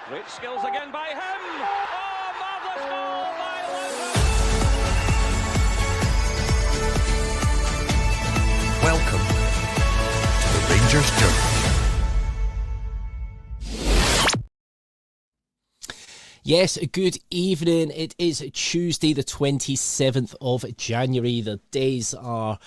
Great skills again by him. Oh, marvellous goal by Lewis. Welcome to the Rangers Journey. Yes, good evening. It is Tuesday the 27th of January. The days are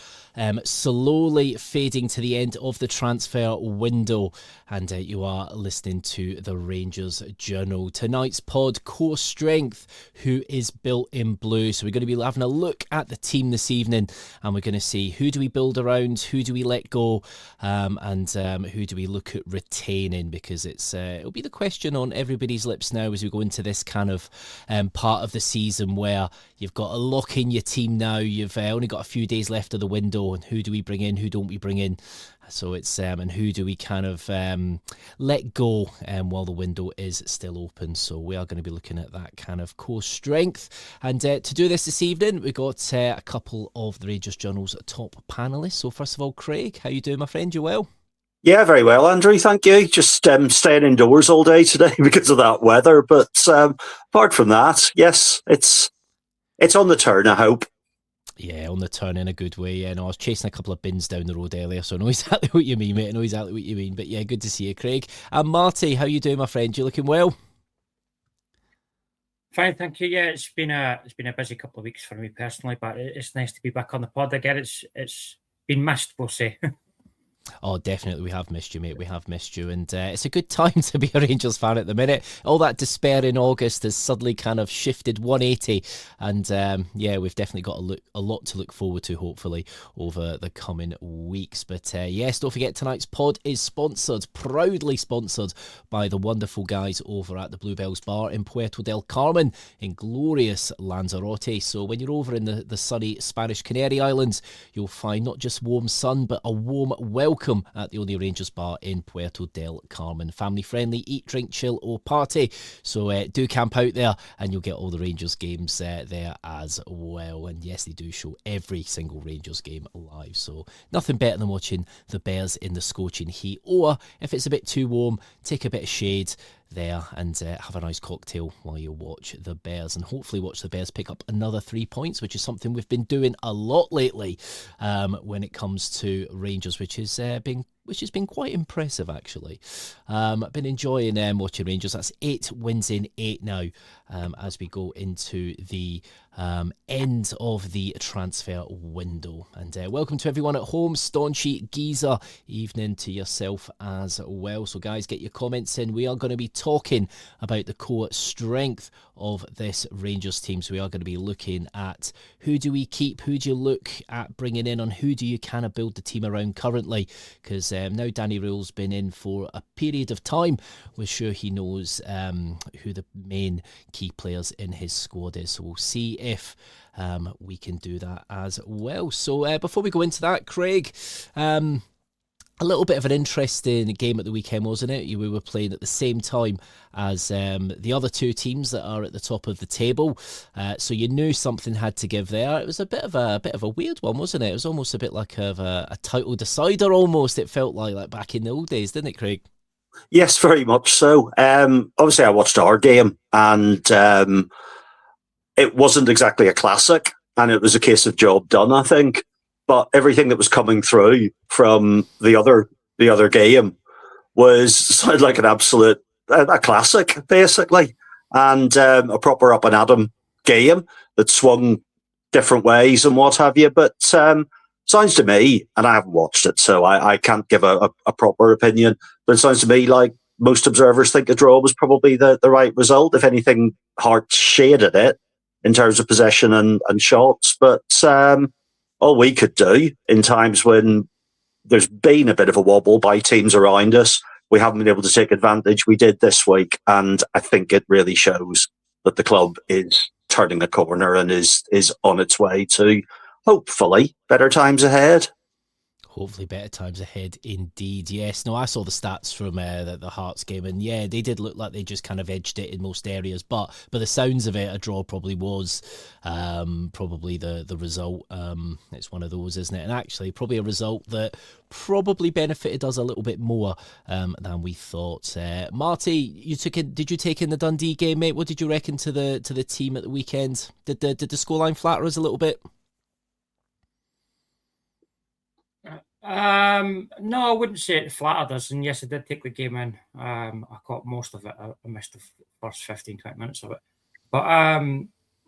slowly fading to the end of the transfer window, and you are listening to the Rangers Journal. Tonight's pod, Core Strength, who is built in blue. So we're going to be having a look at the team this evening, and we're going to see who do we build around, who do we let go, and who do we look at retaining, because it'll be the question on everybody's lips now as we go into this kind of part of the season where you've got to lock in your team now. You've only got a few days left of the window, and who do we bring in, who don't we bring in? So it's and who do we kind of let go while the window is still open. So we are going to be looking at that kind of core strength. And to do this evening, we've got a couple of the Rangers Journal's top panellists. So first of all, Craig, how you doing, my friend? You well? Yeah, very well, Andrew. Thank you. Just staying indoors all day today because of that weather. But apart from that, yes, it's on the turn, I hope. Yeah, on the turn in a good way. Yeah, no, I was chasing a couple of bins down the road earlier, so I know exactly what you mean, mate. I know exactly what you mean. But yeah, good to see you, Craig. And Marty, how you doing, my friend? You looking well? Fine, thank you. Yeah, it's been a busy couple of weeks for me personally, but it's nice to be back on the pod again. It's been missed, we'll say. Oh, definitely, we have missed you, mate. We have missed you, and it's a good time to be a Rangers fan at the minute. All that despair in August has suddenly kind of shifted 180, and yeah, we've definitely got a lot to look forward to, hopefully, over the coming weeks. But yes, don't forget, tonight's pod is proudly sponsored by the wonderful guys over at the Bluebells Bar in Puerto del Carmen in glorious Lanzarote. So when you're over in the sunny Spanish Canary Islands, you'll find not just warm sun, but a warm welcome at the only Rangers bar in Puerto del Carmen. Family friendly, eat, drink, chill or party. So do camp out there and you'll get all the Rangers games there as well. And yes, they do show every single Rangers game live. So nothing better than watching the Bears in the scorching heat. Or if it's a bit too warm, take a bit of shade there and have a nice cocktail while you watch the Bears, and hopefully watch the Bears pick up another 3 points, which is something we've been doing a lot lately when it comes to Rangers, which has been quite impressive, actually. I've been enjoying watching Rangers. That's 8 wins in 8 now as we go into the end of the transfer window. And welcome to everyone at home. Staunchy Geezer, evening to yourself as well. So guys, get your comments in. We are going to be talking about the core strength of this Rangers team. So we are going to be looking at who do we keep, who do you look at bringing in, and who do you kind of build the team around currently, because now Danny Rule's been in for a period of time. We're sure he knows who the main key players in his squad is. So we'll see if we can do that as well. So before we go into that, Craig, a little bit of an interesting game at the weekend, wasn't it? We were playing at the same time as the other two teams that are at the top of the table, so you knew something had to give there. It was a bit of a weird one, wasn't it? It was almost a bit like a title decider, almost. It felt like back in the old days, didn't it, Craig? Yes, very much so. Obviously, I watched our game, and it wasn't exactly a classic, and it was a case of job done, I think. But everything that was coming through from the other game sounded like an absolute a classic, basically, and a proper up and at 'em game that swung different ways and what have you. But sounds to me, and I haven't watched it, so I can't give a proper opinion. But it sounds to me like most observers think a draw was probably the right result. If anything, Hart shaded it in terms of possession and shots, but all we could do in times when there's been a bit of a wobble by teams around us, we haven't been able to take advantage. We did this week, and I think it really shows that the club is turning the corner and is on its way to, hopefully, better times ahead. Hopefully better times ahead indeed. Yes, no, I saw the stats from the Hearts game, and yeah, they did look like they just kind of edged it in most areas, but the sounds of it, a draw probably was probably the result. It's one of those, isn't it? And actually probably a result that probably benefited us a little bit more than we thought. Marty, did you take in the Dundee game, mate? What did you reckon to the team at the weekend? Did the scoreline flatter us a little bit? No, I wouldn't say it flattered us. And yes, I did take the game in. I caught most of it. I missed the first 15-20 minutes of it. But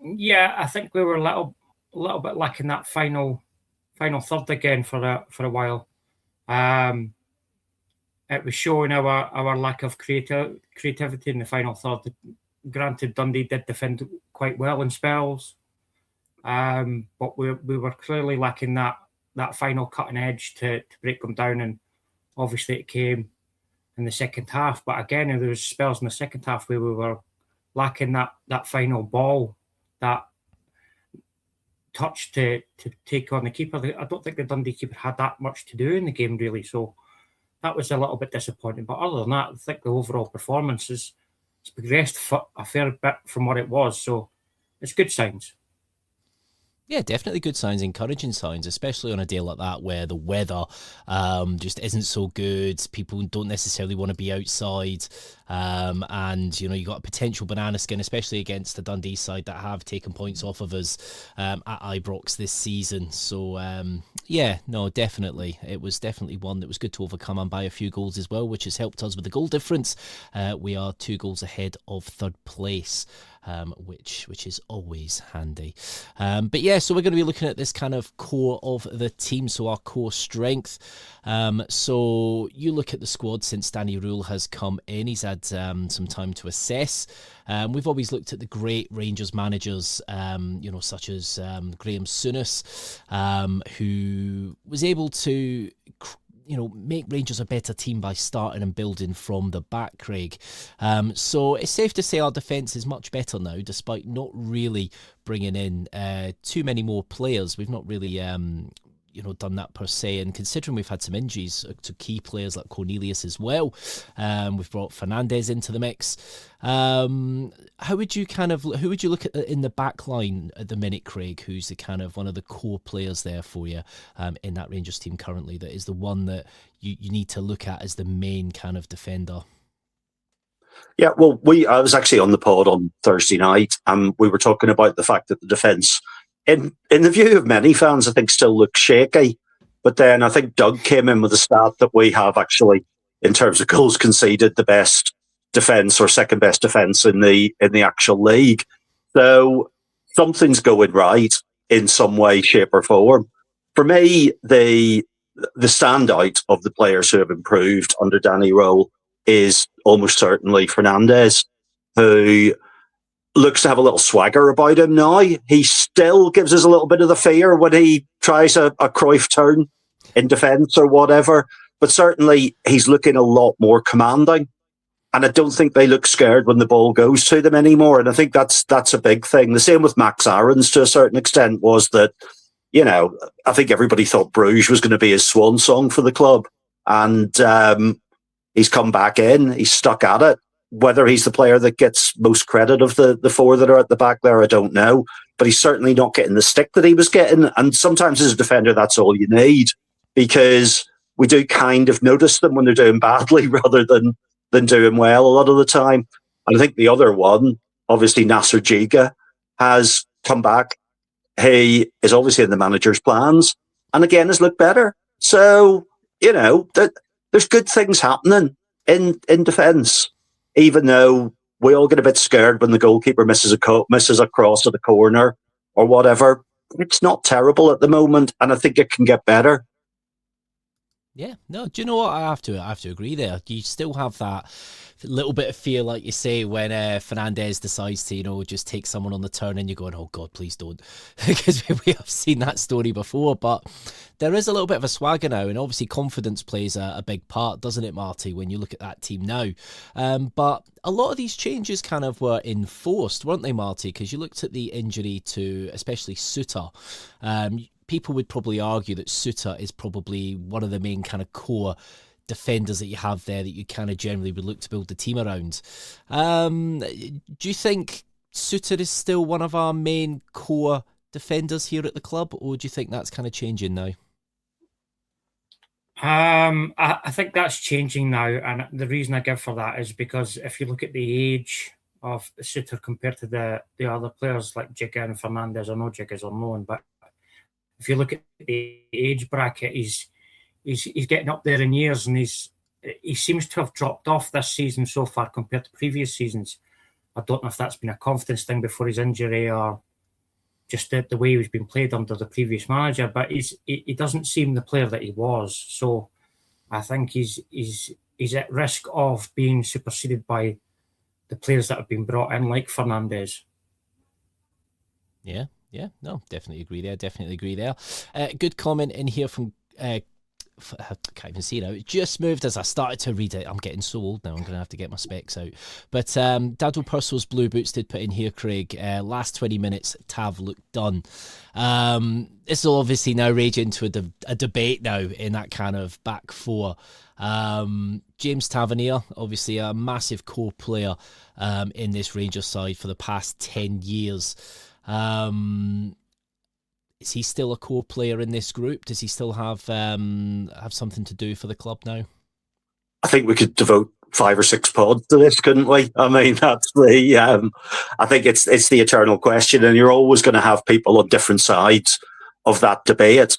yeah, I think we were a little bit lacking that final third again for a while. It was showing our lack of creativity in the final third. Granted, Dundee did defend quite well in spells, but we were clearly lacking that final cutting edge to break them down, and obviously it came in the second half. But again, there was spells in the second half where we were lacking that final ball, that touch to take on the keeper. I don't think the Dundee keeper had that much to do in the game, really, so that was a little bit disappointing. But other than that, I think the overall performance has progressed a fair bit from what it was, so it's good signs. Yeah, definitely good signs, encouraging signs, especially on a day like that where the weather just isn't so good. People don't necessarily want to be outside. And, you know, you got a potential banana skin, especially against the Dundee side that have taken points off of us at Ibrox this season. So, yeah, no, definitely. It was definitely one that was good to overcome and by a few goals as well, which has helped us with the goal difference. We are 2 goals ahead of third place. Which is always handy. But yeah, so we're going to be looking at this kind of core of the team, so our core strength. So you look at the squad since Danny Rule has come in. He's had some time to assess. We've always looked at the great Rangers managers, such as Graham Souness, who was able to make Rangers a better team by starting and building from the back, Craig. So it's safe to say our defence is much better now, despite not really bringing in too many more players. We've not really done that per se, and considering we've had some injuries to key players like Cornelius as well, we've brought Fernandez into the mix. Who would you look at in the back line at the minute, Craig, who's the kind of one of the core players there for you in that Rangers team currently, that is the one that you need to look at as the main kind of defender? Yeah, well, I was actually on the pod on Thursday night, and we were talking about the fact that the defence, in the view of many fans, I think still looks shaky. But then I think Doug came in with a stat that we have actually, in terms of goals conceded, the best defence or second best defence in the actual league. So something's going right in some way, shape, or form. For me, the standout of the players who have improved under Danny Role is almost certainly Fernandez, who looks to have a little swagger about him now. He still gives us a little bit of the fear when he tries a Cruyff turn in defence or whatever, but certainly he's looking a lot more commanding. And I don't think they look scared when the ball goes to them anymore. And I think that's a big thing. The same with Max Aarons to a certain extent, was that, I think everybody thought Bruges was going to be his swan song for the club. And he's come back in, he's stuck at it. Whether he's the player that gets most credit of the 4 that are at the back there, I don't know. But he's certainly not getting the stick that he was getting. And sometimes as a defender, that's all you need, because we do kind of notice them when they're doing badly rather than doing well a lot of the time. And I think the other one, obviously Nasser Jiga, has come back. He is obviously in the manager's plans, and again has looked better. So, there's good things happening in defence, even though we all get a bit scared when the goalkeeper misses a cross at the corner or whatever. It's not terrible at the moment, and I think it can get better. Yeah, no, do you know what? I have to agree there. You still have that little bit of fear, like you say, when Fernandez decides to, just take someone on the turn, and you're going, oh God, please don't, because we have seen that story before. But there is a little bit of a swagger now, and obviously confidence plays a big part, doesn't it, Marty, when you look at that team now? But a lot of these changes kind of were enforced, weren't they, Marty? Because you looked at the injury to especially Suter. people would probably argue that Suter is probably one of the main kind of core defenders that you have there that you kind of generally would look to build the team around. Do you think Suter is still one of our main core defenders here at the club, or do you think that's kind of changing now? I think that's changing now, and the reason I give for that is because if you look at the age of Suter compared to the other players like Jigga and Fernandez, I know Jigga's on loan, but if you look at the age bracket, he's getting up there in years, and he seems to have dropped off this season so far compared to previous seasons. I don't know if that's been a confidence thing before his injury or just the way he's been played under the previous manager, but he doesn't seem the player that he was. So I think he's at risk of being superseded by the players that have been brought in, like Fernandez. Yeah, no, definitely agree there. Good comment in here from I can't even see now. It just moved as I started to read it. I'm getting so old now. I'm going to have to get my specs out. But Dado Purcell's Blue Boots did put in here, Craig. Last 20 minutes, Tav looked done. This will obviously now rage into a debate now in that kind of back four. James Tavernier, obviously a massive core player in this Rangers side for the past 10 years. Is he still a core player in this group? Does he still have something to do for the club now? I think we could devote 5 or 6 pods to this, couldn't we? I mean, that's the. I think it's the eternal question, and you're always going to have people on different sides of that debate.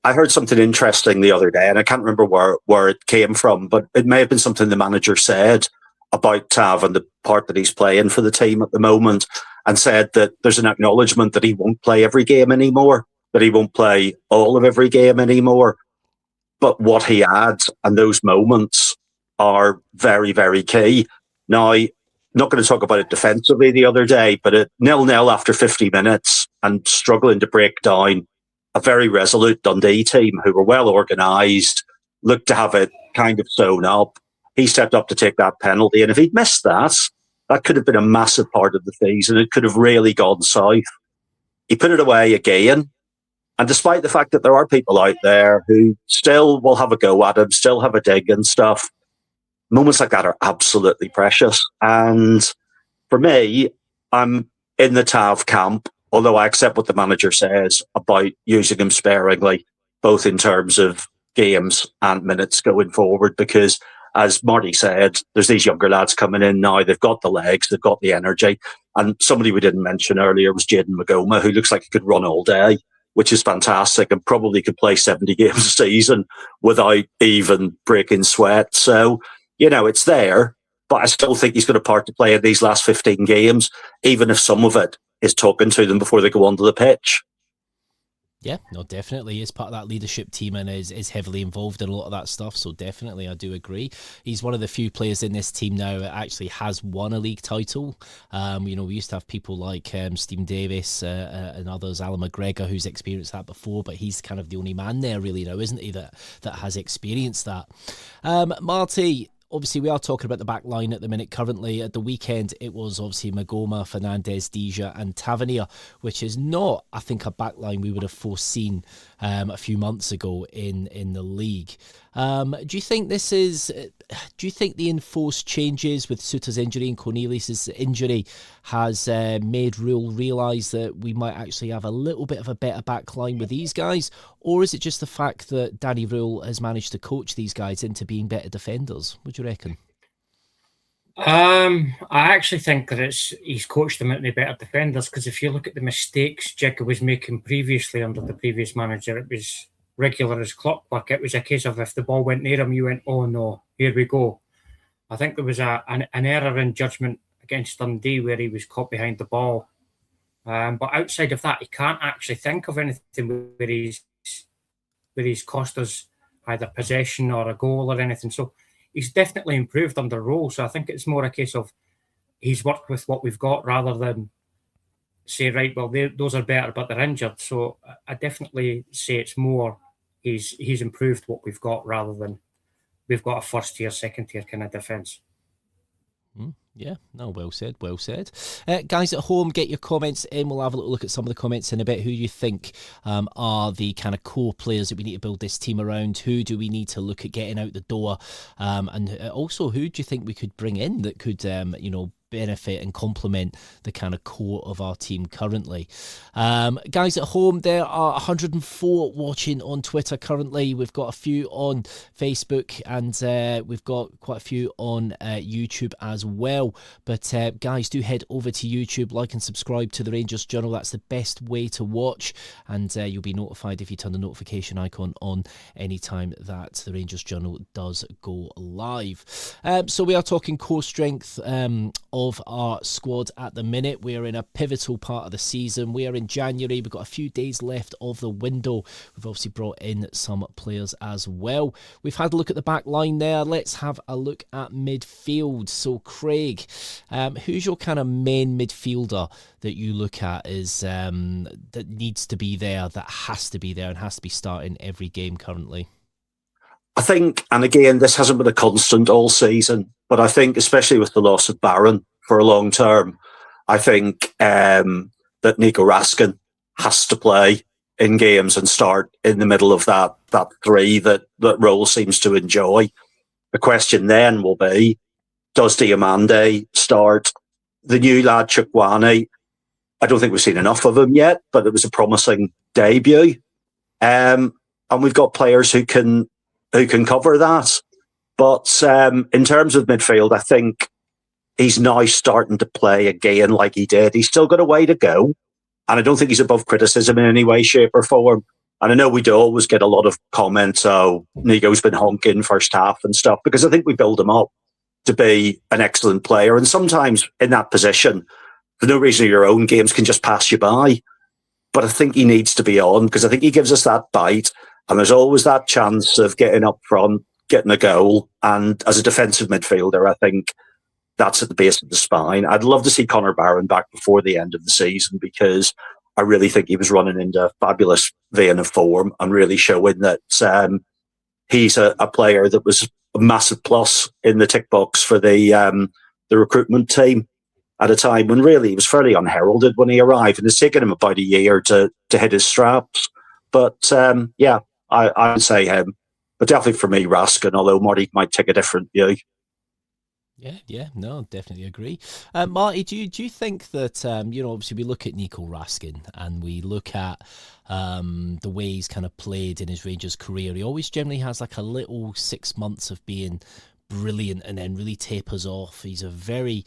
I heard something interesting the other day, and I can't remember where it came from, but it may have been something the manager said about Tav and the part that he's playing for the team at the moment, and said that there's an acknowledgement that he won't play every game anymore, that he won't play all of every game anymore. But what he adds and those moments are very, very key. Now, not going to talk about it defensively the other day, but at 0-0 after 50 minutes and struggling to break down a very resolute Dundee team who were well organised, looked to have it kind of sewn up. He stepped up to take that penalty, and if he'd missed that could have been a massive part of the season. It could have really gone south. He put it away again. And despite the fact that there are people out there who still will have a go at him, still have a dig and stuff, moments like that are absolutely precious. And for me, I'm in the Tav camp, although I accept what the manager says about using him sparingly, both in terms of games and minutes going forward, because as Marty said, there's these younger lads coming in now. They've got the legs, they've got the energy. And somebody we didn't mention earlier was Jaden Magoma, who looks like he could run all day, which is fantastic, and probably could play 70 games a season without even breaking sweat. So, it's there, but I still think he's got a part to play in these last 15 games, even if some of it is talking to them before they go onto the pitch. Yeah, no, definitely. He's part of that leadership team and is heavily involved in a lot of that stuff. So definitely, I do agree. He's one of the few players in this team now that actually has won a league title. We used to have people like Stephen Davis and others, Alan McGregor, who's experienced that before, but he's kind of the only man there really now, isn't he, that has experienced that. Marty, obviously, we are talking about the back line at the minute. Currently, at the weekend, it was obviously Magoma, Fernandez, Deja and Tavernier, which is not, I think, a back line we would have foreseen a few months ago in the league. Do you think the enforced changes with Suter's injury and Cornelius' injury has made Rule realise that we might actually have a little bit of a better back line with these guys? Or is it just the fact that Danny Rule has managed to coach these guys into being better defenders? What do you reckon? I actually think that he's coached them into better defenders, because if you look at the mistakes Jigga was making previously under the previous manager, it was regular as clockwork. It was a case of if the ball went near him, you went, oh no, here we go. I think there was an error in judgment against Dundee where he was caught behind the ball. But outside of that, he can't actually think of anything where he's cost us either possession or a goal or anything. So he's definitely improved under Role. So I think it's more a case of he's worked with what we've got rather than say, right, well, those are better, but they're injured. So I definitely say it's more he's improved what we've got rather than we've got a first tier, second tier kind of defence. Yeah, no, well said, well said. Guys at home, get your comments in. We'll have a little look at some of the comments in a bit. Who you think are the kind of core players that we need to build this team around? Who do we need to look at getting out the door? And also, who do you think we could bring in that could, benefit and complement the kind of core of our team currently? Guys at home, there are 104 watching on Twitter currently. We've got a few on Facebook, and we've got quite a few on YouTube as well. But guys, do head over to YouTube, like and subscribe to the Rangers Journal. That's the best way to watch, and you'll be notified if you turn the notification icon on anytime that the Rangers Journal does go live. So we are talking core strength of our squad at the minute. We are in a pivotal part of the season. We are in January. We've got a few days left of the window. We've obviously brought in some players as well. We've had a look at the back line there. Let's have a look at midfield. So Craig, who's your kind of main midfielder that you look at is that needs to be there, that has to be there and has to be starting every game currently? I think, and again, this hasn't been a constant all season, but I think, especially with the loss of Barron for a long term, I think that Nico Raskin has to play in games and start in the middle of that three that Role seems to enjoy. The question then will be, does Diamande start? The new lad, Chukwani, I don't think we've seen enough of him yet, but it was a promising debut. And we've got players who can cover that. But in terms of midfield, I think he's now starting to play again like he did. He's still got a way to go. And I don't think he's above criticism in any way, shape or form. And I know we do always get a lot of comments, oh, Nico's been honking first half and stuff, because I think we build him up to be an excellent player. And sometimes in that position, for no reason of your own, games can just pass you by. But I think he needs to be on, because I think he gives us that bite. And there's always that chance of getting up front, getting a goal. And as a defensive midfielder, I think that's at the base of the spine. I'd love to see Connor Barron back before the end of the season, because I really think he was running into a fabulous vein of form and really showing that he's a player that was a massive plus in the tick box for the recruitment team at a time when really he was fairly unheralded when he arrived, and it's taken him about a year to hit his straps. But I would say him. But definitely for me, Raskin, although Marty might take a different view. Yeah, no, definitely agree. Marty, do you think that, obviously we look at Nico Raskin and we look at the way he's kind of played in his Rangers career. He always generally has like a little 6 months of being brilliant and then really tapers off. He's a very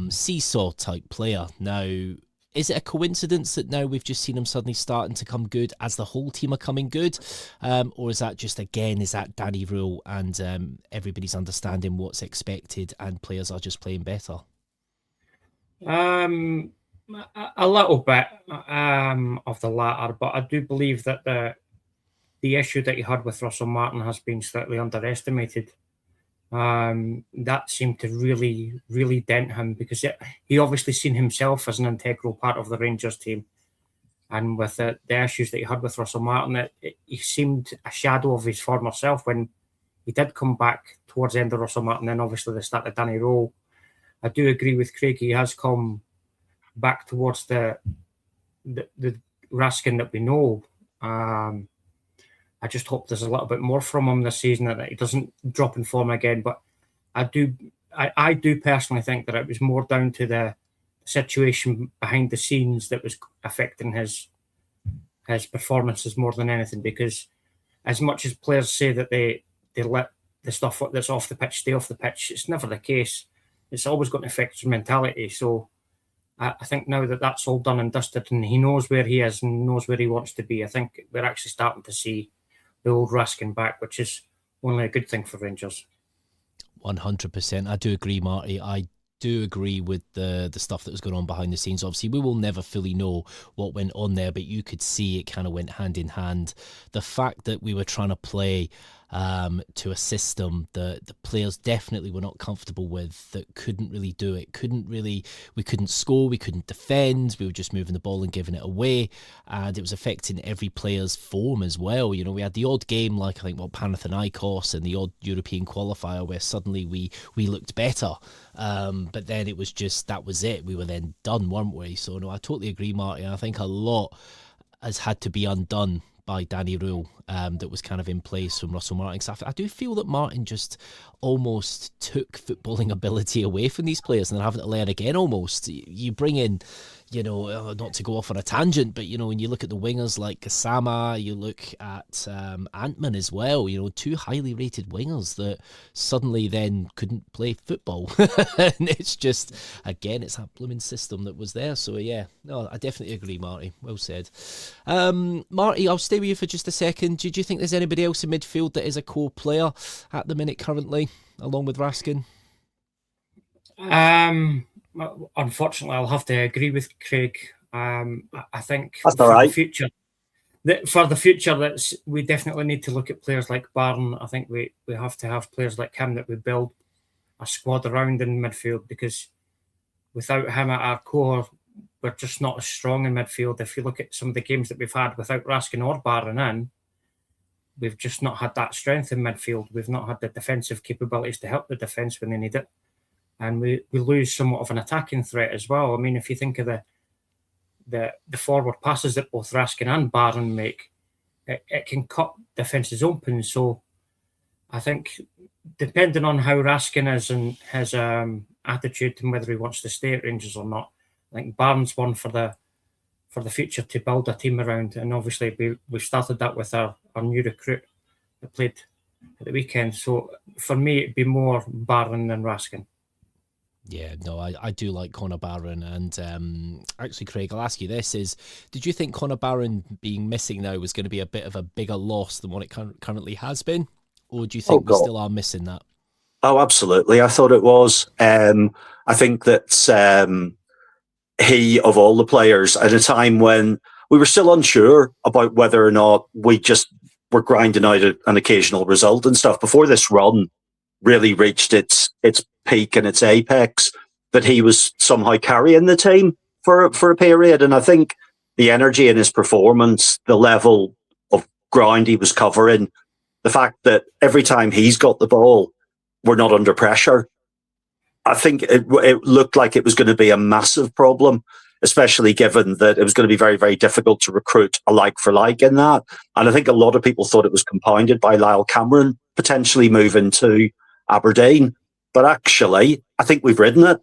seesaw type player. Now, is it a coincidence that now we've just seen him suddenly starting to come good as the whole team are coming good? Or is that just, again, is that Danny Rule and everybody's understanding what's expected and players are just playing better? A little bit of the latter, but I do believe that the issue that you had with Russell Martin has been slightly underestimated. That seemed to really, really dent him, because he obviously seen himself as an integral part of the Rangers team. And with the issues that he had with Russell Martin, he seemed a shadow of his former self when he did come back towards the end of Russell Martin, and obviously the start of Danny Role. I do agree with Craig. He has come back towards the Raskin that we know. I just hope there's a little bit more from him this season, that he doesn't drop in form again. But I do personally think that it was more down to the situation behind the scenes that was affecting his performances more than anything. Because as much as players say that they let the stuff that's off the pitch stay off the pitch, it's never the case. It's always going to affect his mentality. So I think now that that's all done and dusted, and he knows where he is and knows where he wants to be, I think we're actually starting to see the old Raskin back, which is only a good thing for Rangers. 100%. I do agree, Marty. I do agree with the stuff that was going on behind the scenes. Obviously, we will never fully know what went on there, but you could see it kind of went hand in hand. The fact that we were trying to play to a system that the players definitely were not comfortable with, that couldn't really do it. We couldn't score, we couldn't defend, we were just moving the ball and giving it away, and it was affecting every player's form as well. You know, we had the odd game like, I think, Panathinaikos and the odd European qualifier where suddenly we looked better. But then it was just, that was it. We were then done, weren't we? So no, I totally agree, Marty. I think a lot has had to be undone by Danny Rule that was kind of in place from Russell Martin. I do feel that Martin just almost took footballing ability away from these players and they're having to learn again almost. You bring in, you know, not to go off on a tangent, but, you know, when you look at the wingers like Kasama, you look at Antman as well, you know, two highly rated wingers that suddenly then couldn't play football. And it's just, again, it's that blooming system that was there. So, yeah, no, I definitely agree, Marty. Well said. Marty, I'll stay with you for just a second. Do you think there's anybody else in midfield that is a core player at the minute currently, along with Raskin? Unfortunately, I'll have to agree with Craig. I think that's all right. For the future, we definitely need to look at players like Barron. I think we have to have players like him that we build a squad around in midfield, because without him at our core, we're just not as strong in midfield. If you look at some of the games that we've had without Raskin or Barron in, we've just not had that strength in midfield. We've not had the defensive capabilities to help the defence when they need it. And we lose somewhat of an attacking threat as well. I mean, if you think of the forward passes that both Raskin and Barron make, it can cut defences open. So I think, depending on how Raskin is and his attitude and whether he wants to stay at Rangers or not, I think Barron's one for the future to build a team around. And obviously we started that with our new recruit that played at the weekend. So for me, it'd be more Barron than Raskin. Yeah, no, I do like Connor Barron. And actually, Craig, I'll ask you this, did you think Connor Barron being missing now was going to be a bit of a bigger loss than what it currently has been? Or do you think we still are missing that? Oh, absolutely. I thought it was. I think that he, of all the players, at a time when we were still unsure about whether or not we just were grinding out an occasional result and stuff, before this run really reached its peak and its apex, that he was somehow carrying the team for a period. And I think the energy in his performance, the level of ground he was covering, the fact that every time he's got the ball, we're not under pressure, I think it looked like it was going to be a massive problem, especially given that it was going to be very, very difficult to recruit a like for like in that. And I think a lot of people thought it was compounded by Lyle Cameron potentially moving to Aberdeen. But actually, I think we've ridden it.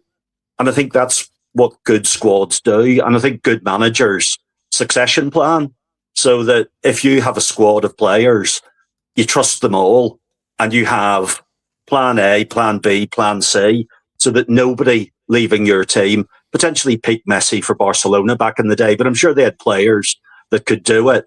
And I think that's what good squads do. And I think good managers succession plan, so that if you have a squad of players, you trust them all and you have plan A, plan B, plan C, so that nobody leaving your team, potentially Pete Messi for Barcelona back in the day, but I'm sure they had players that could do it.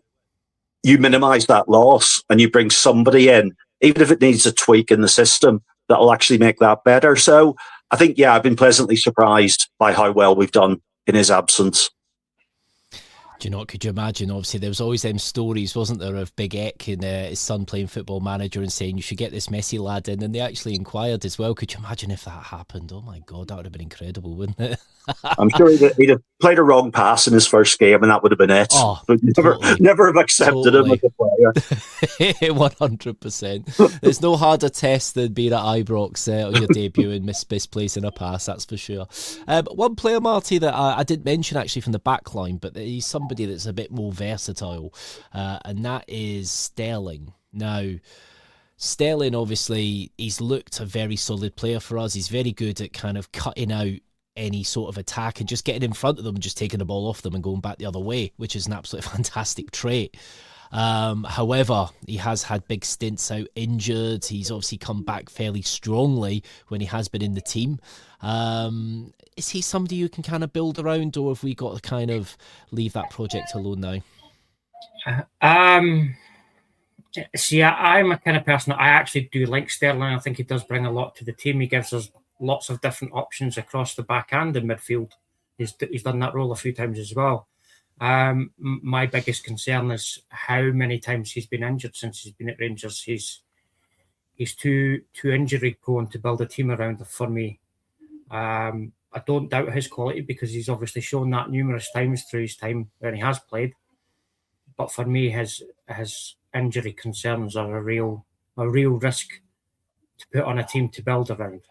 You minimise that loss and you bring somebody in, even if it needs a tweak in the system, that'll actually make that better. So I think, yeah, I've been pleasantly surprised by how well we've done in his absence. Do you know what, could you imagine? Obviously, there was always them stories, wasn't there, of Big Eck and his son playing Football Manager and saying, you should get this Messi lad in. And they actually inquired as well. Could you imagine if that happened? Oh, my God, that would have been incredible, wouldn't it? I'm sure he'd have played a wrong pass in his first game and that would have been it. Oh, but never have accepted him as a player. 100%. There's no harder test than being at Ibrox on your debut and misplacing a pass, that's for sure. But one player, Marty, that I didn't mention actually from the back line, but he's somebody that's a bit more versatile, and that is Sterling. Now, Sterling, obviously, he's looked a very solid player for us. He's very good at kind of cutting out any sort of attack and just getting in front of them and just taking the ball off them and going back the other way, which is an absolutely fantastic trait. However, he has had big stints out injured. He's obviously come back fairly strongly when he has been in the team. Is he somebody you can kind of build around, or have we got to kind of leave that project alone now? See, I'm a kind of person that I actually do like Sterling. I think he does bring a lot to the team. He gives us lots of different options across the back and in midfield. He's done that role a few times as well. My biggest concern is how many times he's been injured since he's been at Rangers. He's he's too injury prone to build a team around for me. I don't doubt his quality because he's obviously shown that numerous times through his time when he has played. But for me, his injury concerns are a real risk to put on a team to build around.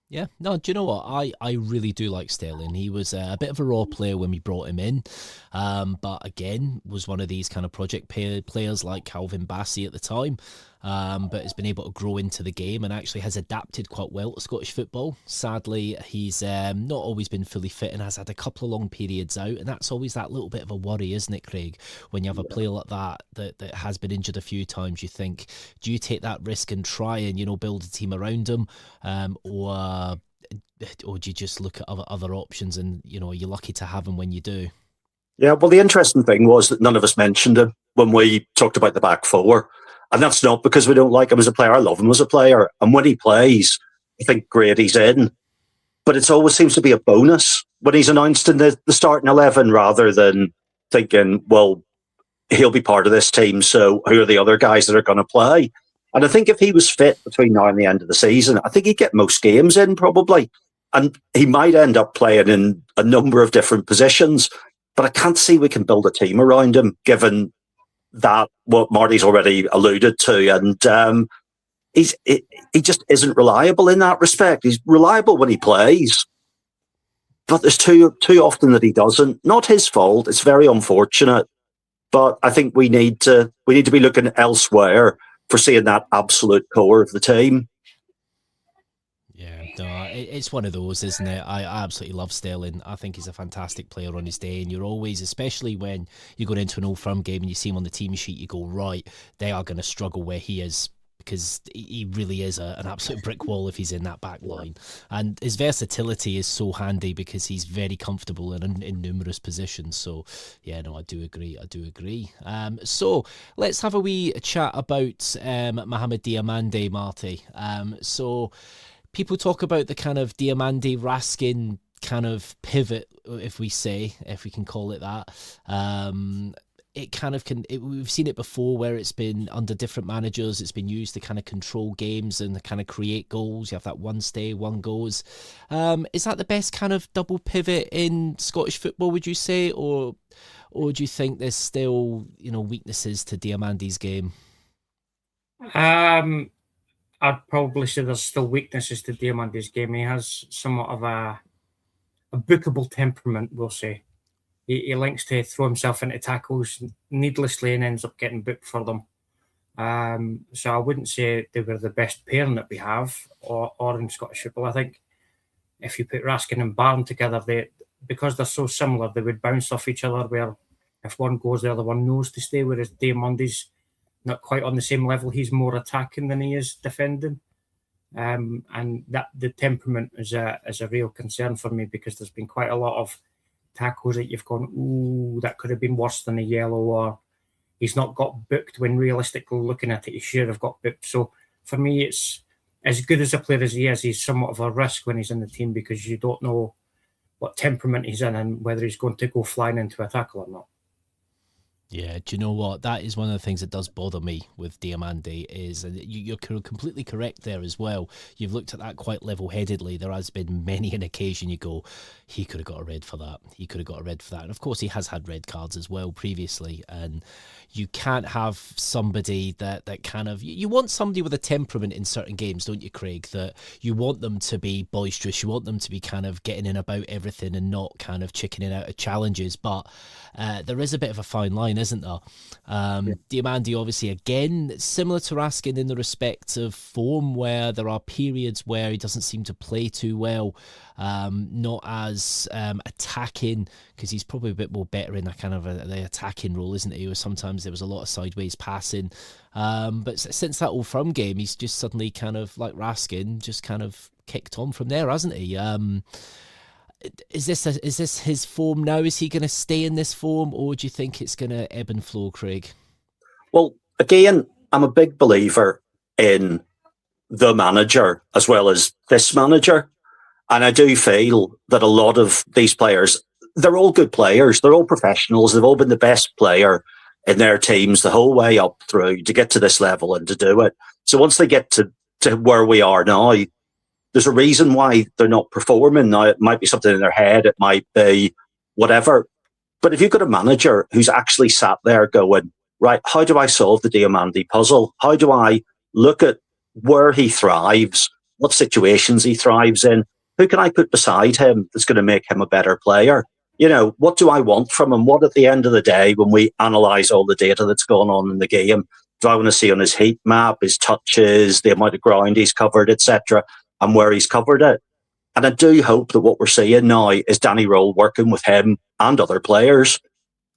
Yeah, no, do you know what? I really do like Sterling. He was a bit of a raw player when we brought him in, but again, was one of these kind of project players like Calvin Bassey at the time, but has been able to grow into the game and actually has adapted quite well to Scottish football. Sadly, he's not always been fully fit and has had a couple of long periods out, and that's always that little bit of a worry, isn't it, Craig? When you have a player like that has been injured a few times, you think, do you take that risk and try and, build a team around him, or do you just look at other options and, you're lucky to have him when you do? Yeah, well, the interesting thing was that none of us mentioned him when we talked about the back four. And that's not because we don't like him as a player. I love him as a player. And when he plays, I think great, he's in. But it always seems to be a bonus when he's announced in the starting 11 rather than thinking, well, he'll be part of this team, so who are the other guys that are going to play? And I think if he was fit between now and the end of the season, I think he'd get most games in probably. And he might end up playing in a number of different positions. But I can't see we can build a team around him, given that what Marty's already alluded to. And he just isn't reliable in that respect. He's reliable when he plays, but there's too often that he doesn't. Not his fault. It's very unfortunate. But I think we need to be looking elsewhere for seeing that absolute core of the team. Yeah, no, it's one of those, isn't it? I absolutely love Sterling. I think he's a fantastic player on his day, and you're always, especially when you go into an Old Firm game and you see him on the team sheet, you go, right, they are going to struggle where he is, because he really is an absolute brick wall if he's in that back line. And his versatility is so handy because he's very comfortable in numerous positions. So, yeah, no, I do agree. So let's have a wee chat about Mohamed Diomande, Marty. So people talk about the kind of Diomande Raskin kind of pivot, if we can call it that. It kind of we've seen it before where it's been under different managers. It's been used to kind of control games and kind of create goals. You have that one stay, one goes. Is that the best kind of double pivot in Scottish football, would you say? Or do you think there's still, weaknesses to Diomande's game? I'd probably say there's still weaknesses to Diomande's game. He has somewhat of a bookable temperament, we'll say. He likes to throw himself into tackles needlessly and ends up getting booked for them. So I wouldn't say they were the best pairing that we have or in Scottish football. I think if you put Raskin and Barn together, because they're so similar, they would bounce off each other, where if one goes, the other one knows to stay, whereas Diomande's not quite on the same level. He's more attacking than he is defending. And that the temperament is a real concern for me, because there's been quite a lot of tackles that you've gone, ooh, that could have been worse than a yellow, or he's not got booked when realistically looking at it, he should have got booked. So for me, it's as good as a player as he is, he's somewhat of a risk when he's in the team, because you don't know what temperament he's in and whether he's going to go flying into a tackle or not. Yeah, do you know what? That is one of the things that does bother me with Diomande is, and you're completely correct there as well. You've looked at that quite level-headedly. There has been many an occasion you go, he could have got a red for that. He could have got a red for that. And of course, he has had red cards as well previously. And you can't have somebody that kind of... You want somebody with a temperament in certain games, don't you, Craig? That you want them to be boisterous. You want them to be kind of getting in about everything and not kind of chickening out of challenges. But there is a bit of a fine line, isn't there? Diomande, obviously, again, similar to Raskin in the respect of form, where there are periods where he doesn't seem to play too well, not as attacking, because he's probably a bit more better in that kind of the attacking role, isn't he? Or sometimes there was a lot of sideways passing. But since that Old Firm game, he's just suddenly kind of, like Raskin, just kind of kicked on from there, hasn't he? Is this his form now? Is he going to stay in this form, or do you think it's going to ebb and flow, Craig? Well, again, I'm a big believer in the manager as well as this manager. And I do feel that a lot of these players, they're all good players. They're all professionals. They've all been the best player in their teams the whole way up through to get to this level and to do it. So once they get to where we are now, there's a reason why they're not performing. Now, it might be something in their head, it might be whatever. But if you've got a manager who's actually sat there going, right, how do I solve the Diamandi puzzle? How do I look at where he thrives, what situations he thrives in? Who can I put beside him that's going to make him a better player? You know, what do I want from him? What at the end of the day, when we analyse all the data that's going on in the game, do I want to see on his heat map, his touches, the amount of ground he's covered, etc., and where he's covered it? And I do hope that what we're seeing now is Danny Roll working with him and other players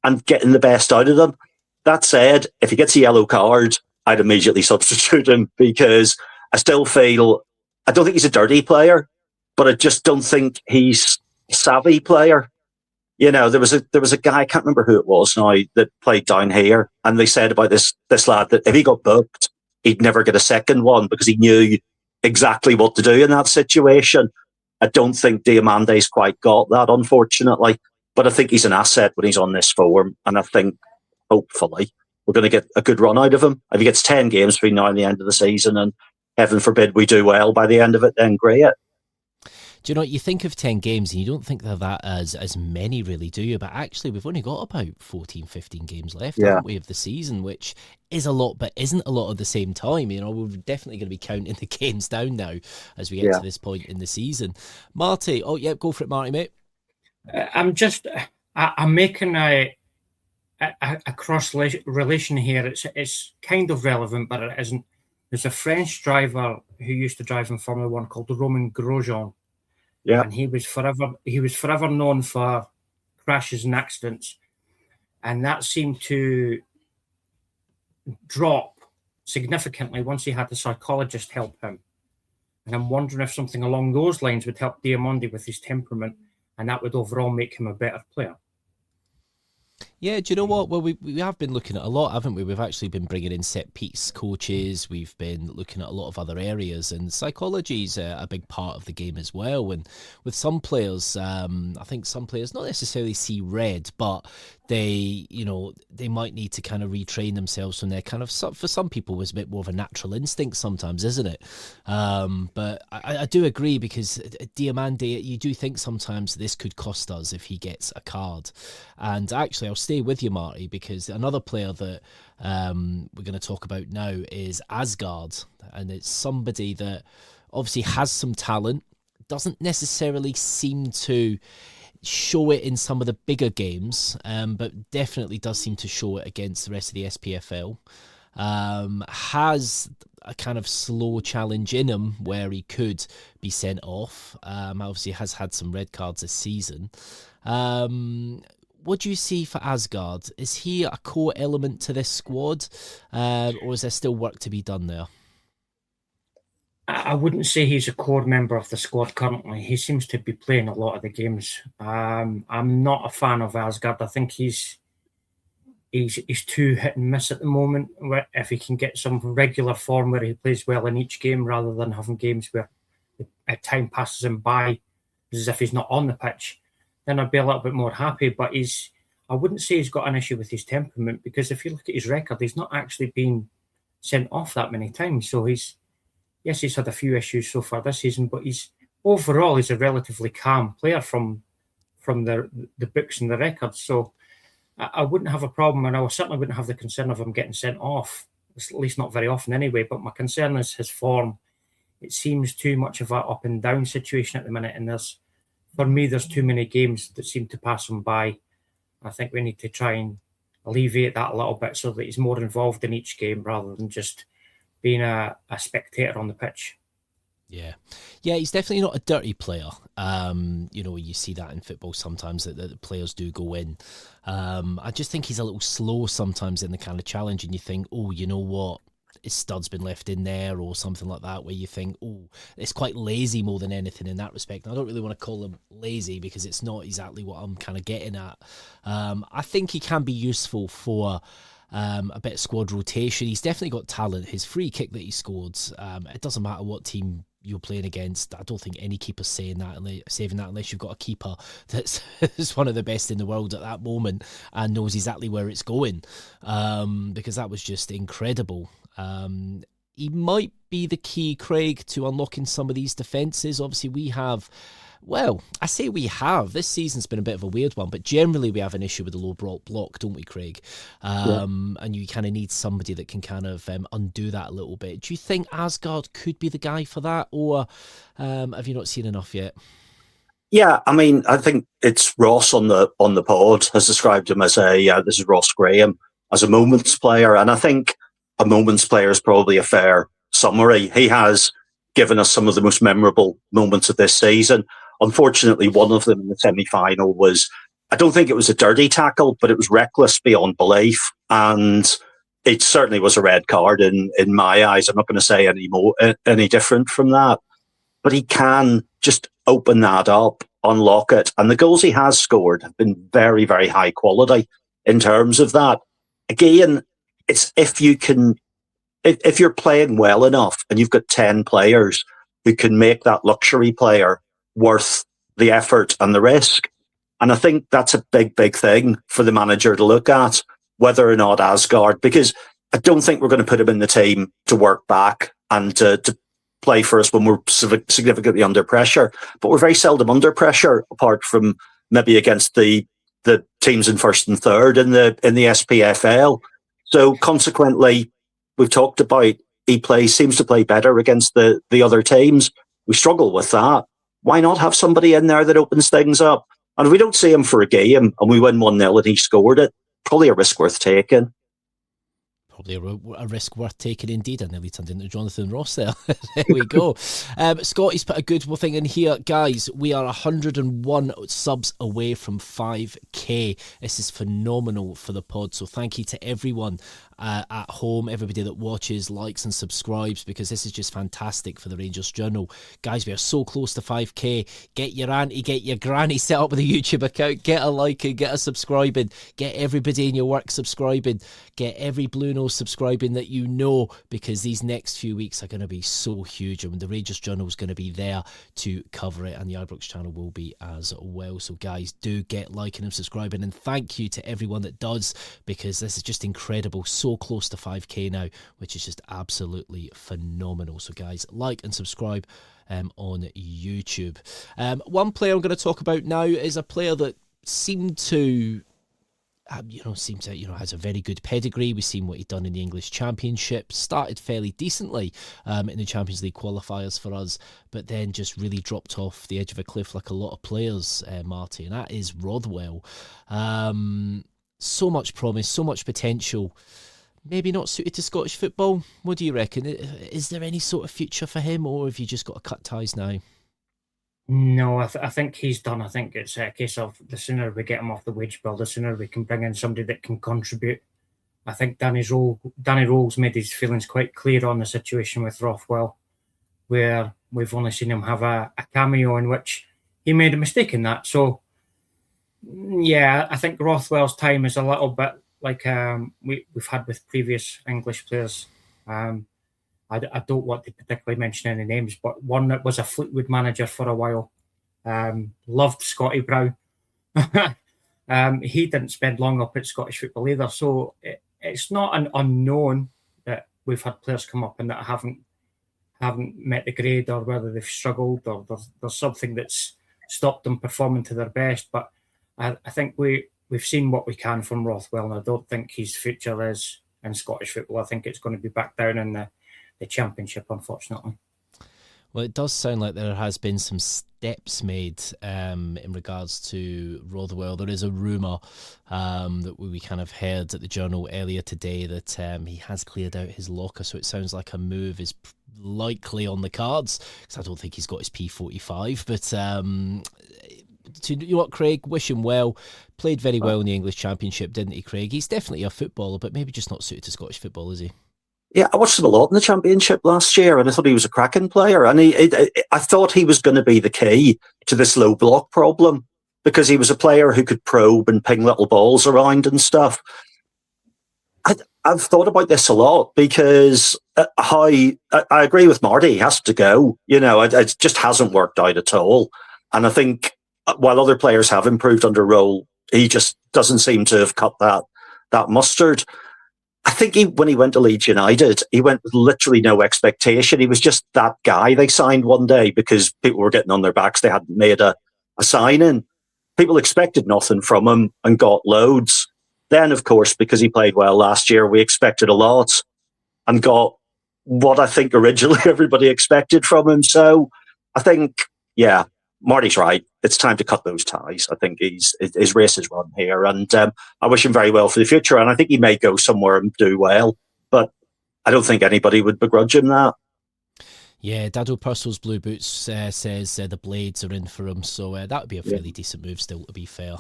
and getting the best out of them. That said, if he gets a yellow card, I'd immediately substitute him, because I still feel, I don't think he's a dirty player, but I just don't think he's a savvy player. You know, there was a guy, I can't remember who it was now, that played down here, and they said about this lad that if he got booked, he'd never get a second one because he knew exactly what to do in that situation. I don't think Diamandi's quite got that, unfortunately, but I think he's an asset when he's on this form, and I think hopefully we're going to get a good run out of him. If he gets 10 games between now and the end of the season, and heaven forbid we do well by the end of it, then great. Do you know what, you think of 10 games and you don't think of that as many, really, do you? But actually, we've only got about 14, 15 games left, haven't we, of the season, which is a lot, but isn't a lot at the same time. You know, we're definitely going to be counting the games down now as we get to this point in the season. Marty, go for it, Marty, mate. I'm making a cross relation here. It's kind of relevant, but it isn't. There's a French driver who used to drive in Formula One called Romain Grosjean. Yeah. And he was forever known for crashes and accidents. And that seemed to drop significantly once he had the psychologist help him. And I'm wondering if something along those lines would help Diamandi with his temperament, and that would overall make him a better player. Yeah, do you know what? Well, we have been looking at a lot, haven't we? We've actually been bringing in set piece coaches. We've been looking at a lot of other areas, and psychology is a big part of the game as well. And with some players, I think some players not necessarily see red, but they might need to kind of retrain themselves from their kind of, for some people, was a bit more of a natural instinct sometimes, isn't it? But I do agree, because Diamandi, you do think sometimes this could cost us if he gets a card. And actually, I'll stay with you, Marty, because another player that we're going to talk about now is Asgard, and it's somebody that obviously has some talent, doesn't necessarily seem to show it in some of the bigger games, but definitely does seem to show it against the rest of the SPFL. Has a kind of slow challenge in him where he could be sent off. Obviously has had some red cards this season. What do you see for Asgard? Is he a core element to this squad, or is there still work to be done there? I wouldn't say he's a core member of the squad currently. He seems to be playing a lot of the games. I'm not a fan of Asgard. I think he's too hit and miss at the moment. If he can get some regular form where he plays well in each game, rather than having games where time passes him by as if he's not on the pitch, then I'd be a little bit more happy. But I wouldn't say he's got an issue with his temperament, because if you look at his record, he's not actually been sent off that many times. So he's had a few issues so far this season, but overall he's a relatively calm player from the books and the records. So I wouldn't have a problem, and I certainly wouldn't have the concern of him getting sent off, at least not very often anyway. But my concern is his form. It seems too much of an up and down situation at the minute, and for me, there's too many games that seem to pass him by. I think we need to try and alleviate that a little bit so that he's more involved in each game rather than just being a spectator on the pitch. Yeah, he's definitely not a dirty player. You see that in football sometimes, that the players do go in. I just think he's a little slow sometimes in the kind of challenge, and you think, oh, you know what, his stud's been left in there, or something like that, where you think, oh, it's quite lazy more than anything in that respect. And I don't really want to call him lazy, because it's not exactly what I'm kind of getting at. I think he can be useful for a bit of squad rotation. He's definitely got talent. His free kick that he scored, it doesn't matter what team you're playing against. I don't think any keeper's saving that unless you've got a keeper that's one of the best in the world at that moment and knows exactly where it's going, because that was just incredible. He might be the key, Craig, to unlocking some of these defences. Obviously, we have... Well, I say we have. This season's been a bit of a weird one, but generally we have an issue with the low block, don't we, Craig? And you kind of need somebody that can kind of undo that a little bit. Do you think Asgard could be the guy for that, or have you not seen enough yet? Yeah, I mean, I think it's Ross on the pod has described him as this is Ross Graham, as a moments player, and I think a moments player is probably a fair summary. He has given us some of the most memorable moments of this season. Unfortunately, one of them in the semi-final was, I don't think it was a dirty tackle, but it was reckless beyond belief. And it certainly was a red card in my eyes. I'm not going to say any different from that. But he can just open that up, unlock it. And the goals he has scored have been very, very high quality in terms of that. Again, it's if you're playing well enough and you've got 10 players who can make that luxury player worth the effort and the risk. And I think that's a big, big thing for the manager to look at, whether or not Asgard, because I don't think we're going to put him in the team to work back and to play for us when we're significantly under pressure. But we're very seldom under pressure, apart from maybe against the teams in first and third in the SPFL. So consequently, we've talked about seems to play better against the other teams. We struggle with that. Why not have somebody in there that opens things up? And if we don't see him for a game and we win 1-0 and he scored it, probably a risk worth taking. Probably a risk worth taking indeed. I nearly turned into Jonathan Ross there. There we go. Scotty's put a good thing in here. Guys, we are 101 subs away from 5k. This is phenomenal for the pod. So thank you to everyone at home, everybody that watches, likes and subscribes, because this is just fantastic for the Rangers Journal. Guys, we are so close to 5k. Get your auntie, get your granny set up with a YouTube account, get a liking, get a subscribing, get everybody in your work subscribing, get every Blue Nose subscribing that you know, because these next few weeks are going to be so huge, and the Rangers Journal is going to be there to cover it, and the Ibrox channel will be as well. So guys, do get liking and subscribing, and thank you to everyone that does, because this is just incredible. So close to 5k now, which is just absolutely phenomenal. So guys, like and subscribe on YouTube. One player I'm going to talk about now is a player that seemed to has a very good pedigree. We've seen what he'd done in the English Championship, started fairly decently in the Champions League qualifiers for us, but then just really dropped off the edge of a cliff like a lot of players, Marty, and that is Rothwell. So much promise, so much potential. Maybe not suited to Scottish football. What do you reckon? Is there any sort of future for him, or have you just got to cut ties now? No, I think he's done. I think it's a case of the sooner we get him off the wage bill, the sooner we can bring in somebody that can contribute. I think Danny Roll's made his feelings quite clear on the situation with Rothwell, where we've only seen him have a cameo in which he made a mistake in that. So, yeah, I think Rothwell's time is a little bit like we've had with previous English players. I don't want to particularly mention any names, but one that was a Fleetwood manager for a while, loved Scotty Brown. He didn't spend long up at Scottish football either, so it's not an unknown that we've had players come up and that haven't met the grade, or whether they've struggled, or there's something that's stopped them performing to their best. But I think we've seen what we can from Rothwell, and I don't think his future is in Scottish football. I think it's going to be back down in the Championship, unfortunately. Well, it does sound like there has been some steps made in regards to Rothwell. There is a rumour that we kind of heard at the Journal earlier today that he has cleared out his locker, so it sounds like a move is likely on the cards, because I don't think he's got his P45, but you know what, Craig, wish him well. Played very well in the English Championship, didn't he, Craig? He's definitely a footballer, but maybe just not suited to Scottish football, is he? Yeah, I watched him a lot in the Championship last year, and I thought he was a cracking player. And I thought he was going to be the key to this low block problem, because he was a player who could probe and ping little balls around and stuff. I've thought about this a lot because I agree with Marty. He has to go. It just hasn't worked out at all. And I think while other players have improved under Roll, he just doesn't seem to have cut that mustard. I think when he went to Leeds United, he went with literally no expectation. He was just that guy they signed one day because people were getting on their backs. They hadn't made a sign-in. People expected nothing from him and got loads. Then, of course, because he played well last year, we expected a lot and got what I think originally everybody expected from him. So I think, yeah, Marty's right. It's time to cut those ties. I think his race is run here, and I wish him very well for the future. And I think he may go somewhere and do well, but I don't think anybody would begrudge him that. Yeah, Dado Purcell's Blue Boots says the Blades are in for him, so that would be a fairly decent move still, to be fair,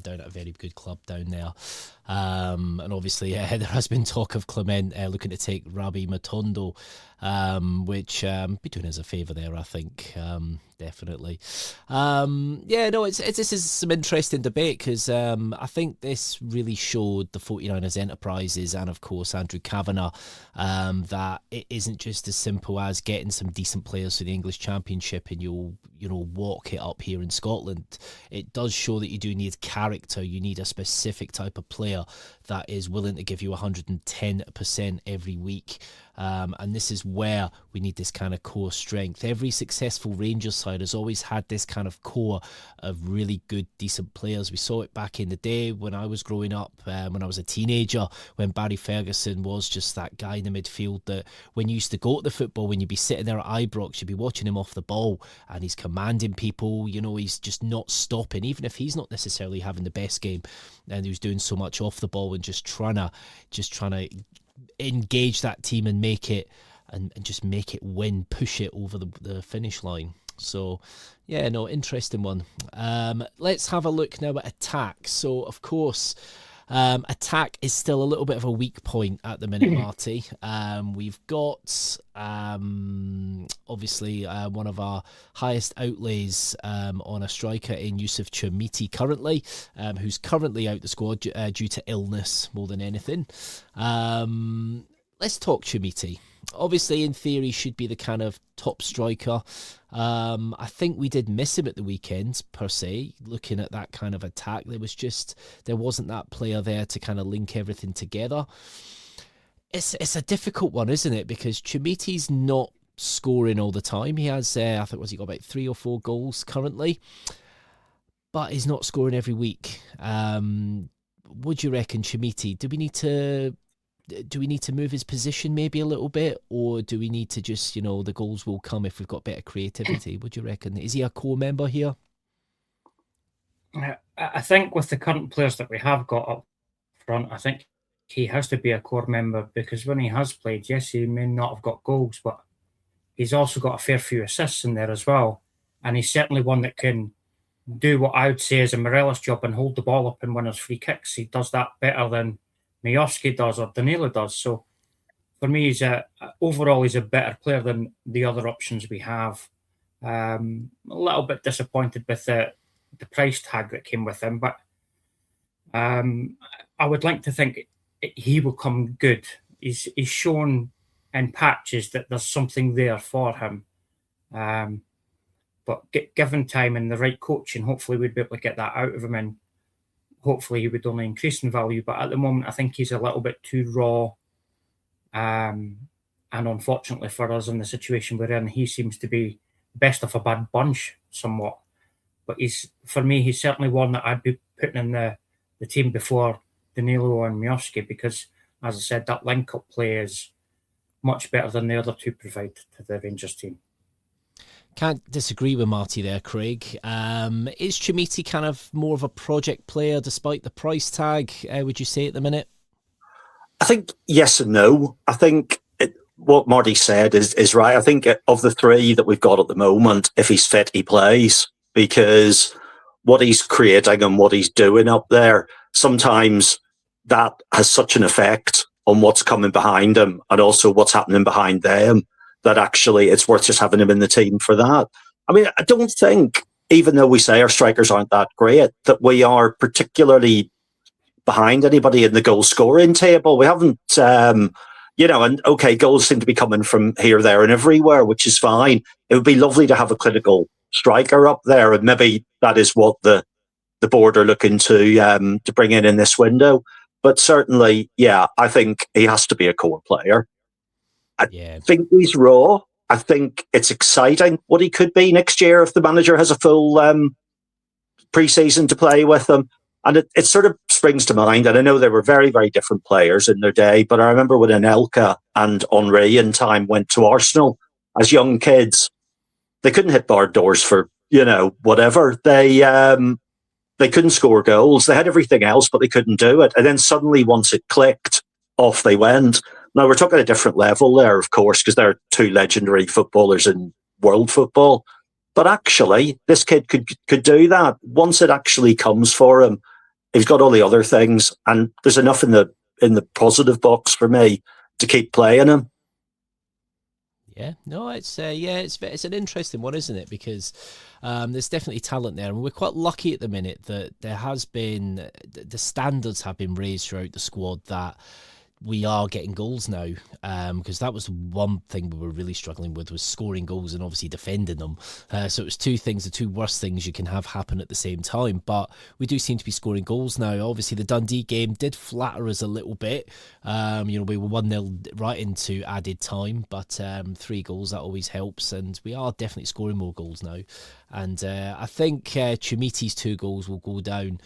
down at a very good club down there. And obviously there has been talk of Clement looking to take Rabi Matondo, which be doing us a favour there, I think, definitely. This is some interesting debate because I think this really showed the 49ers Enterprises and, of course, Andrew Kavanagh that it isn't just as simple as getting some decent players for the English Championship and you'll walk it up here in Scotland. It does show that you do need character. You need a specific type of player that is willing to give you 110% every week. And this is where we need this kind of core strength. Every successful Rangers side has always had this kind of core of really good, decent players. We saw it back in the day when I was growing up, when I was a teenager, when Barry Ferguson was just that guy in the midfield that when you used to go to the football, when you'd be sitting there at Ibrox, you'd be watching him off the ball and he's commanding people, he's just not stopping, even if he's not necessarily having the best game, and he was doing so much off the ball and just trying to engage that team and make it and just make it win, push it over the finish line. So interesting one. Let's have a look now at attack. So of course attack is still a little bit of a weak point at the minute, Marty. We've got obviously one of our highest outlays on a striker in Yusuf Chermiti currently, who's currently out the squad due to illness more than anything. Let's talk Chermiti. Obviously, in theory, should be the kind of top striker. I think we did miss him at the weekend, per se, looking at that kind of attack. There wasn't that player there to kind of link everything together. It's a difficult one, isn't it? Because Chermiti's not scoring all the time. He has, I think, he got about 3 or 4 goals currently, but he's not scoring every week. What do you reckon, Chermiti? Do we need to move his position maybe a little bit, or do we need to just, the goals will come if we've got better creativity? What do you reckon? Is he a core member here? I think with the current players that we have got up front, I think he has to be a core member because when he has played, yes, he may not have got goals, but he's also got a fair few assists in there as well. And he's certainly one that can do what I would say is a Morelos job and hold the ball up and win us free kicks. He does that better than Miovski does or Danilo does. So for me, overall he's a better player than the other options we have. A little bit disappointed with the price tag that came with him, but I would like to think he will come good. He's shown in patches that there's something there for him. But given time and the right coaching, hopefully we'd be able to get that out of him, and hopefully he would only increase in value. But at the moment, I think he's a little bit too raw. And unfortunately for us in the situation we're in, he seems to be best of a bad bunch somewhat. But for me, he's certainly one that I'd be putting in the team before Danilo and Miovski because, as I said, that link-up play is much better than the other two provide to the Rangers team. Can't disagree with Marty there, Craig. Is Chermiti kind of more of a project player despite the price tag, would you say, at the minute? I think yes and no. I think what Marty said is right. I think of the 3 that we've got at the moment, if he's fit, he plays because what he's creating and what he's doing up there, sometimes that has such an effect on what's coming behind him and also what's happening behind them that actually it's worth just having him in the team for that. I mean, I don't think, even though we say our strikers aren't that great, that we are particularly behind anybody in the goal scoring table. We haven't, and okay, goals seem to be coming from here, there, and everywhere, which is fine. It would be lovely to have a clinical striker up there, and maybe that is what the board are looking to bring in this window. But certainly, yeah, I think he has to be a core player. I think he's raw. I think it's exciting what he could be next year if the manager has a full pre-season to play with him. And it sort of springs to mind, and I know they were very, very different players in their day, but I remember when Anelka and Henry in time went to Arsenal as young kids, they couldn't hit barred doors for, whatever. They couldn't score goals. They had everything else, but they couldn't do it. And then suddenly, once it clicked, off they went. Now, we're talking a different level there, of course, because they're two legendary footballers in world football. But actually, this kid could do that. Once it actually comes for him, he's got all the other things, and there's enough in the positive box for me to keep playing him. Yeah, no, it's an interesting one, isn't it? Because there's definitely talent there, and we're quite lucky at the minute that there has been the standards have been raised throughout the squad that we are getting goals now, because that was one thing we were really struggling with, was scoring goals and obviously defending them. So it was two things, the two worst things you can have happen at the same time. But we do seem to be scoring goals now. Obviously, the Dundee game did flatter us a little bit. We were 1-0 right into added time, but 3 goals, that always helps. And we are definitely scoring more goals now. And I think Chimiti's 2 goals will go down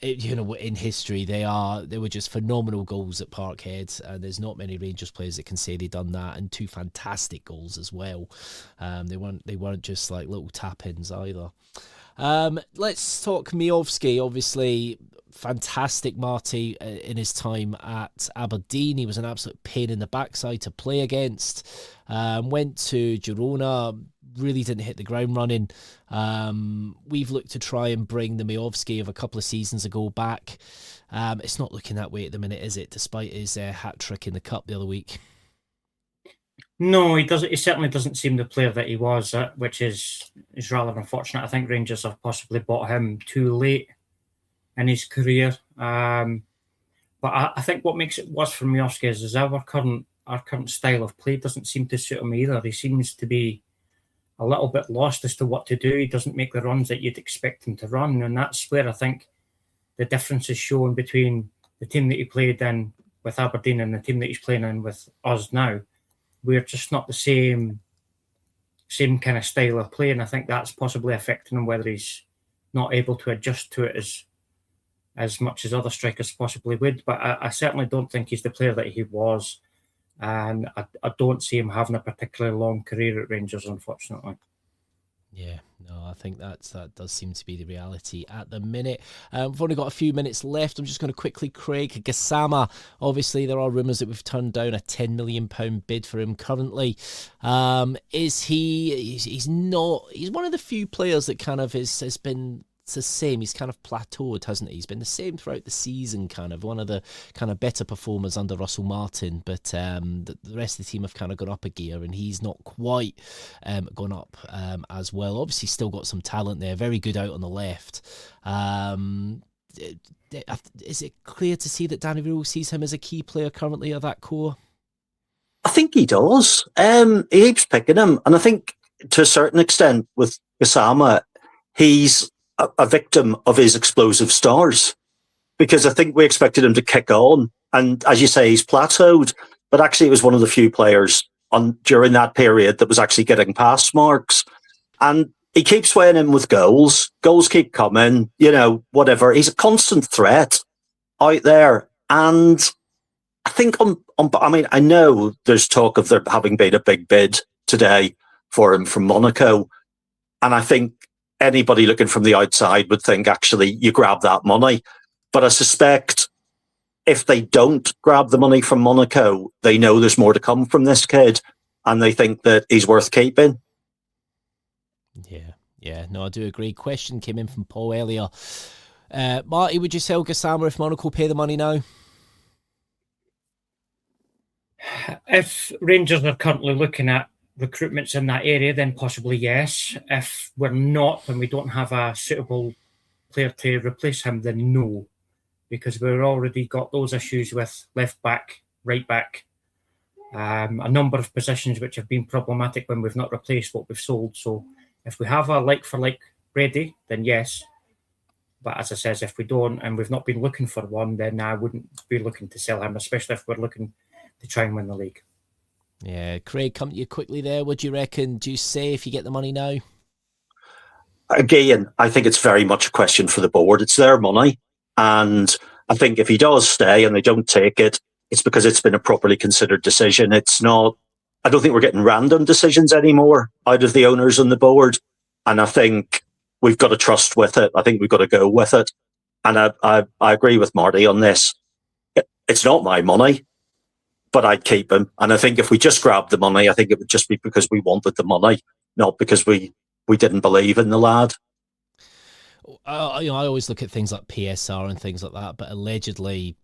in history. They were just phenomenal goals at Parkhead, and there's not many Rangers players that can say they've done that, and 2 fantastic goals as well. They weren't just like little tap-ins either. Let's talk Miovski. Obviously, fantastic Marty in his time at Aberdeen. He was an absolute pain in the backside to play against. Went to Girona, really didn't hit the ground running. We've looked to try and bring the Miovski of a couple of seasons ago back. It's not looking that way at the minute, is it? Despite his hat trick in the cup the other week. No, he doesn't. He certainly doesn't seem the player that he was, which is rather unfortunate. I think Rangers have possibly bought him too late in his career. But I think what makes it worse for Miovski is our current style of play doesn't seem to suit him either. He seems to be a little bit lost as to what to do. He doesn't make the runs that you'd expect him to run, and that's where I think the difference is shown between the team that he played in with Aberdeen and the team that he's playing in with us now. We're just not the same kind of style of play, and I think that's possibly affecting him, whether he's not able to adjust to it as much as other strikers possibly would. But I certainly don't think he's the player that he was. And I don't see him having a particularly long career at Rangers, unfortunately. Yeah, no, I think that does seem to be the reality at the minute. We've only got a few minutes left. I'm just going to quickly, Craig Gassama. Obviously, there are rumours that we've turned down a £10 million bid for him currently. Is he? He's not. He's one of the few players that kind of has been. It's the same. He's kind of plateaued, hasn't he? He's been the same throughout the season, kind of one of the kind of better performers under Russell Martin. But the rest of the team have kind of gone up a gear, and he's not quite gone up as well. Obviously, still got some talent there. Very good out on the left. Is it clear to see that Danny Rule sees him as a key player currently of that core? I think he does. He keeps picking him, and I think to a certain extent with Gassama, he's a victim of his explosive stars, because I think we expected him to kick on, and as you say, he's plateaued, but actually it was one of the few players during that period that was actually getting pass marks, and he keeps weighing in with goals keep coming, whatever. He's a constant threat out there, and I think I know there's talk of there having been a big bid today for him from Monaco, and I think anybody looking from the outside would think, actually, you grab that money. But I suspect if they don't grab the money from Monaco, they know there's more to come from this kid, and they think that he's worth keeping. Yeah, no, I do agree. Question came in from Paul earlier. Marty, would you sell Gassama if Monaco pay the money now? If Rangers are currently looking at recruitments in that area, then possibly yes. If we're not, and we don't have a suitable player to replace him, then no. because we've already got those issues with left back, right back, a number of positions which have been problematic when we've not replaced what we've sold. So if we have a like for like ready, then yes. But as I says, if we don't and we've not been looking for one, then I wouldn't be looking to sell him, especially if we're looking to try and win the league. Yeah, Craig, come to you quickly there. What do you reckon? Do you say if you get the money now? Again, I think it's very much a question for the board. It's their money. And I think if he does stay and they don't take it, it's because it's been a properly considered decision. It's not, I don't think we're getting random decisions anymore out of the owners and the board. And I think we've got to trust with it. I think we've got to go with it. And I agree with Marty on this. It's not my money, but I'd keep him. And I think if we just grabbed the money, I think it would just be because we wanted the money, not because we didn't believe in the lad. I always look at things like PSR and things like that, but allegedly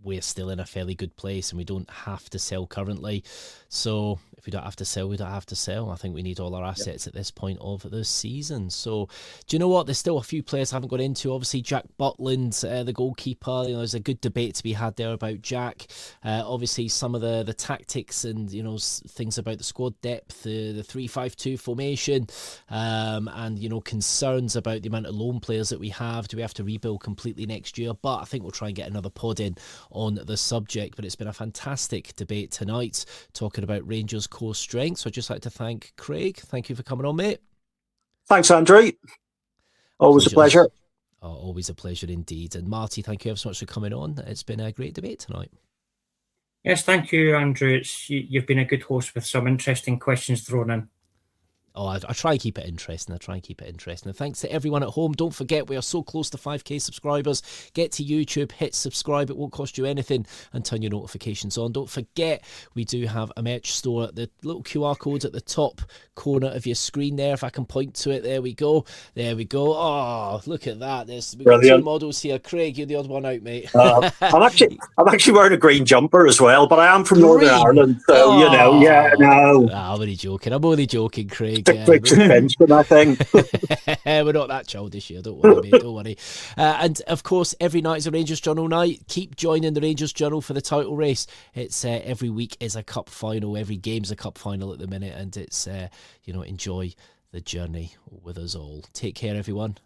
we're still in a fairly good place and we don't have to sell currently. So if we don't have to sell, we don't have to sell. I think we need all our assets at this point of the season. So do you know what? There's still a few players I haven't got into. Obviously, Jack Butland, the goalkeeper. There's a good debate to be had there about Jack. Obviously, some of the tactics and things about the squad depth, the 3-5-2 formation, and concerns about the amount of loan players that we have. Do we have to rebuild completely next year? But I think we'll try and get another pod in on the subject. But it's been a fantastic debate tonight, talking about Rangers' core strengths. So I'd just like to thank Craig. Thank you for coming on, mate. Thanks, Andrew. Always a pleasure. Oh, always a pleasure indeed. And Marty, thank you ever so much for coming on. It's been a great debate tonight. Yes, thank you, Andrew. You've been a good host with some interesting questions thrown in. Oh, I try and keep it interesting. And thanks to everyone at home. Don't forget, we are so close to 5k subscribers. Get to YouTube, hit subscribe. It won't cost you anything, and turn your notifications on. Don't forget, we do have a merch store. The little QR code at the top corner of your screen there. If I can point to it, there we go. Oh, look at that. We've got two models here. Craig, you're the odd one out, mate. I'm actually wearing a green jumper as well, but I am from Northern Ireland, so I'm only joking, Craig. Benjamin, I think. We're not that childish here, don't worry, mate, don't worry. And of course, every night is a Rangers Journal night. Keep joining the Rangers Journal for the title race. It's every week is a cup final, every game's a cup final at the minute, and it's enjoy the journey with us all. Take care, everyone.